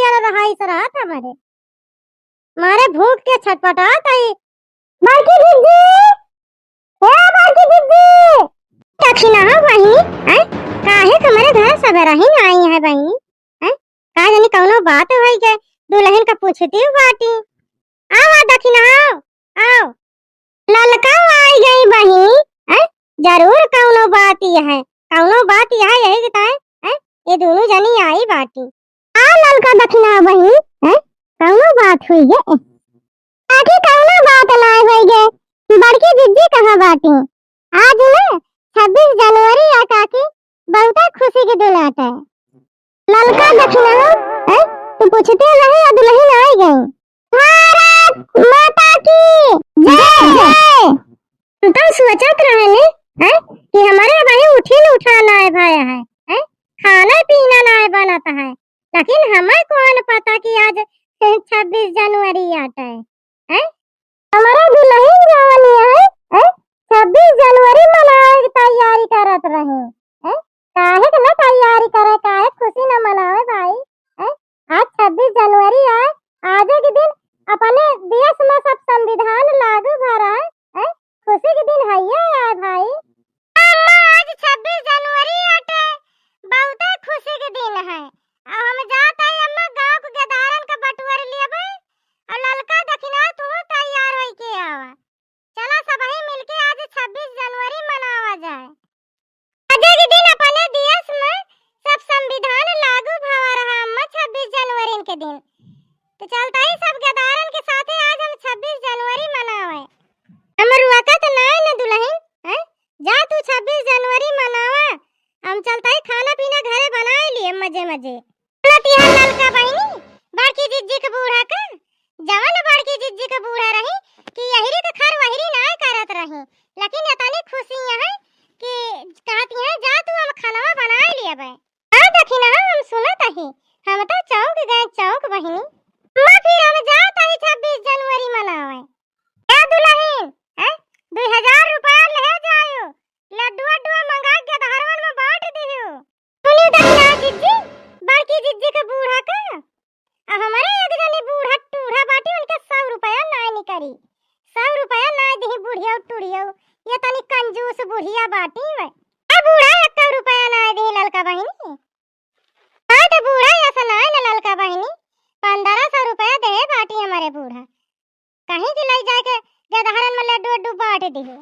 वाला रहा इस रहा था मारे भूख के छटपटात आई। बड़की दीदी, हे बड़की दीदी, दक्षिणा हो बहिनी, हैं काहे हमारे घर सवेरा ही ना आई है बहिनी, हैं का जानी कौनो बात होई के दुल्हन का पूछती हूँ बाटी। आओ दक्षिणा आओ, ललका आई गई बहिनी, हैं जरूर कौनो बात है, कौनो बात यही बताए, हैं ये दोनों जनी आई बाटी। आ ललका दक्षिणा बहिनी, हैं कौनो बात हुई है, आखिर कौनो बात लाए होई गे, बड़की दीदी कहाँ बाटी। आज ना 26 जनवरी है काकी, बहुत खुशी की दिन आता है। ललका दक्षिणा है तो पूछते रहे या दुल्हन आई गई। भारत माता की जय जय। तो सोचत रहे ने हैं कि हमारे भाई उठी न उठाना है भाई है, हैं खाना पीना ना है बनाता है, लेकिन हमें कौन पता कि आज 26 जनवरी आता है, हैं हमारा दुल्हन जवानी है, हैं 26 जनवरी मनाए की तैयारी करत रहे, हैं काहे के ना तैयारी करे, काहे खुशी ना मनावे भाई, हैं आज 26 जनवरी है, आज के दिन अपने देश में सब संविधान लागू भरा है, हैं खुशी के दिन है ये भाई। अम्मा आज 26 जनवरी आटे, बहुत खुशी के दिन है, हम जात है अम्मा गांव के गदारन का बटुआ लेबे, और ललका दक्षिणा तू तैयार होई के आवा, चला सब ही मिलके आज 26 जनवरी मनावा जाए। आज के दिन अपने देश में सब संविधान लागू भवा रहा अम्मा 26 जनवरी के दिन, तो चलता ही सब गदारन के साथे आज हम 26 जनवरी मनावे। हमर वक्त ना है न दुल्हन, हैं जा तू 26 जनवरी मनावा, हम चलता ही खाना पीना घरे बनाए लिए मजे मजे। तिहार ललका बहिनी बड़की जिज्जी के बूढ़ा का जवान बड़की जिज्जी के बूढ़ा रही कि यही तो खर वही ना करत रही, लेकिन इतनी खुशी है कि कहती है जा तू हम खाना बनाए लिए बे। हां दक्षिणा हम सुनत ही, हम तो चौक गए चौक बहिनी, मां फिर हम जात ही 26 जनवरी मनावे। ए दुल्हन हैं 2000 रुपया ले जायो, लड्डू अड्डू मंगा के धारवन में बांट दियो। सुनी दक्षिणा जिज्जी बड़की जिज्जी के बूढ़ा का, हमारे एक जनी बूढ़ा टूढ़ा बाटी उनके 100 रुपया ना निकरी, 100 रुपया ना दी बुढ़िया टूढ़िया, ये तनी कंजूस बुढ़िया बाटी वे। ए बूढ़ा 1 रुपया ना दी ललका बहिनी, हां तो बूढ़ा ऐसा ना है ललका बहिनी, 1500 रुपया दे बाटी हमारे बूढ़ा, कहीं की ले जाके गदहरन में लड्डू अड्डू बांट दियो।